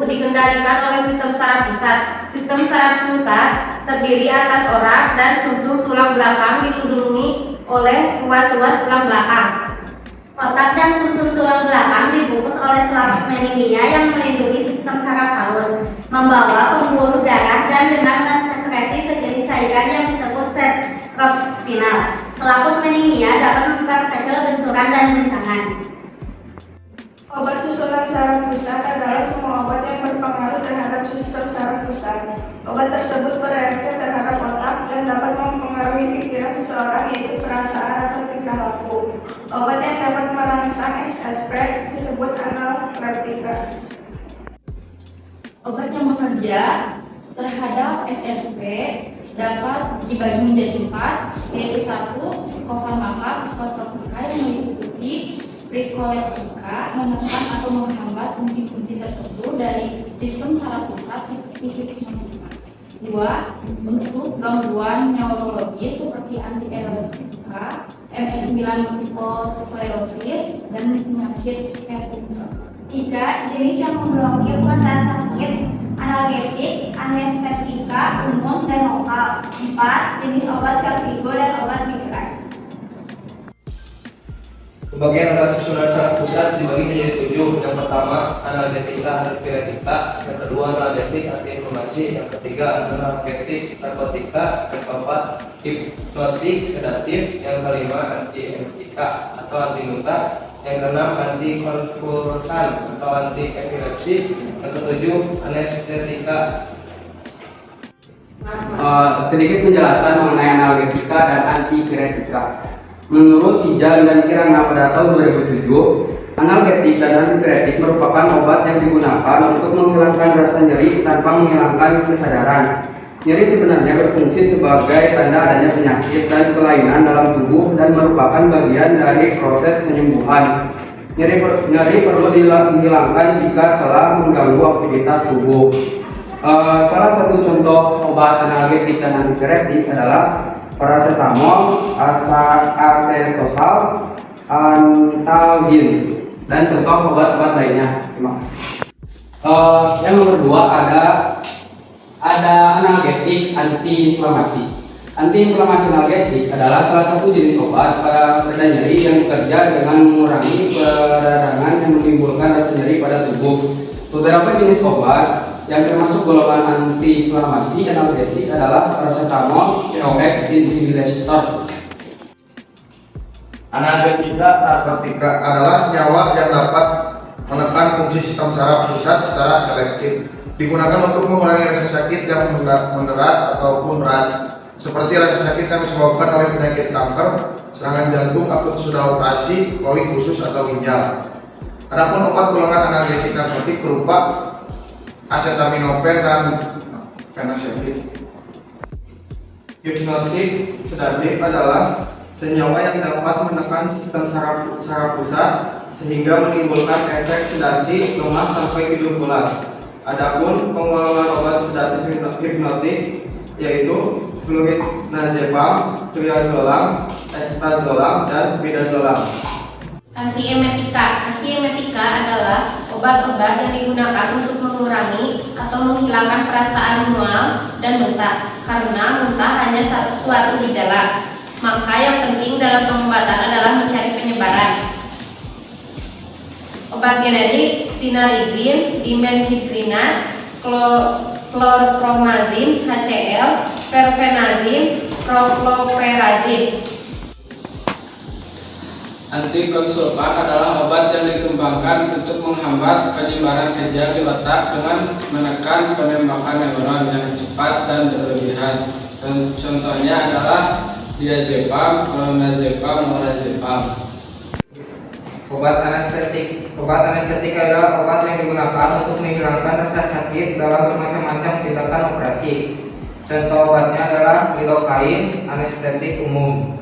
dikendalikan oleh sistem saraf pusat. Sistem saraf pusat terdiri atas orak dan sumsum tulang belakang dilindungi oleh ruas-ruas tulang belakang. Otak dan sumsum tulang belakang dibungkus oleh selaput meningia yang melindungi sistem saraf halus, membawa pembuluh darah dan dengan mensekresi sejenis cairan yang disebut cerebrospinal. Selaput meningia dapat memperkecil benturan dan guncangan. Obat susunan saraf pusat adalah semua obat yang berpengaruh terhadap sistem saraf pusat. Obat tersebut bereaksi terhadap otak dan dapat mempengaruhi pikiran seseorang, yaitu perasaan atau tingkah laku. Obat yang dapat merangsang SSP disebut analgetika. Obat yang bekerja terhadap SSP dapat dibagi menjadi 4, yaitu 1. Psikofarmaka, psikotropika yang meliputi prekoleptika, menekan atau menghambat fungsi-fungsi tertentu dari sistem saraf pusat seperti hipnotika. 2. Untuk gangguan neurologis seperti antierotika, MS9 multiple sclerosis, dan penyakit Parkinson. 3. Jenis yang memblokir perasaan sakit, analgetik, anestetika umum dan lokal. 4. Jenis obat vertigo dan obat migran. Pembagian obat susunan saraf pusat dibagi menjadi 7. Yang pertama, analgetika, antipiretika. Yang kedua, analgetik, antiinflamasi. Yang ketiga, analgetik, narkotika. Yang keempat, hipnotik, sedatif. Yang kelima, antiemetika atau antimuta. Yang keenam, antikonvulsan atau antiepilepsi. Yang ketujuh, anestetika. Sedikit penjelasan mengenai analgetika dan antipiretika. Menurut Tijal dan Kirana pada tahun 2007, analgetika dan antipiretik merupakan obat yang digunakan untuk menghilangkan rasa nyeri tanpa menghilangkan kesadaran. Nyeri sebenarnya berfungsi sebagai tanda adanya penyakit dan kelainan dalam tubuh dan merupakan bagian dari proses penyembuhan. Nyeri perlu dihilangkan jika telah mengganggu aktivitas tubuh. Salah satu contoh obat analgetik dan antipiretik adalah paracetamol, acetosal, antalgin, dan contoh obat-obat lainnya. Terima kasih. Yang nomor 2 ada analgetik antiinflamasi. Antiinflamasi analgesik adalah salah satu jenis obat pada nyeri yang bekerja dengan mengurangi peradangan yang menimbulkan rasa nyeri pada tubuh. Beberapa jenis obat yang termasuk golongan antiinflamasi analgesik adalah paracetamol, COX inhibitor. Analgetika narkotika adalah senyawa yang dapat menekan fungsi sistem saraf pusat secara selektif. Digunakan untuk mengurangi rasa sakit yang menderat ataupun berat, seperti rasa sakit yang disebabkan oleh penyakit kanker, serangan jantung atau sudah operasi, koli khusus atau ginjal. Adapun obat golongan analgesik narkotik berupa acetaminophen dan penicillin. Hipnotik sedatif adalah senyawa yang dapat menekan sistem saraf pusat sehingga menimbulkan efek sedasi, lemah sampai tidur pulas. Adapun penggolongan obat sedatif hipnotik yaitu fluidnazepam, triazolam, estazolam, dan midazolam. Antiemetika adalah obat-obat yang digunakan untuk mengurangi atau menghilangkan perasaan mual dan muntah, karena muntah hanya suatu gejala. Maka yang penting dalam pengobatan adalah mencari penyebaran. Obat generik sinarizin, dimenhidrinat, chlorpromazin, HCl, perfenazin, prochlorperazin. Antikonsultan adalah obat yang dikembangkan untuk menghambat penyebaran kejang di otak dengan menekan penembakan neuron yang cepat dan berlebihan. Dan contohnya adalah diazepam, clonazepam, lorazepam. Obat anestetik adalah obat yang digunakan untuk menghilangkan rasa sakit dalam bermacam-macam tindakan operasi. Contoh obatnya adalah lidocain, anestetik umum.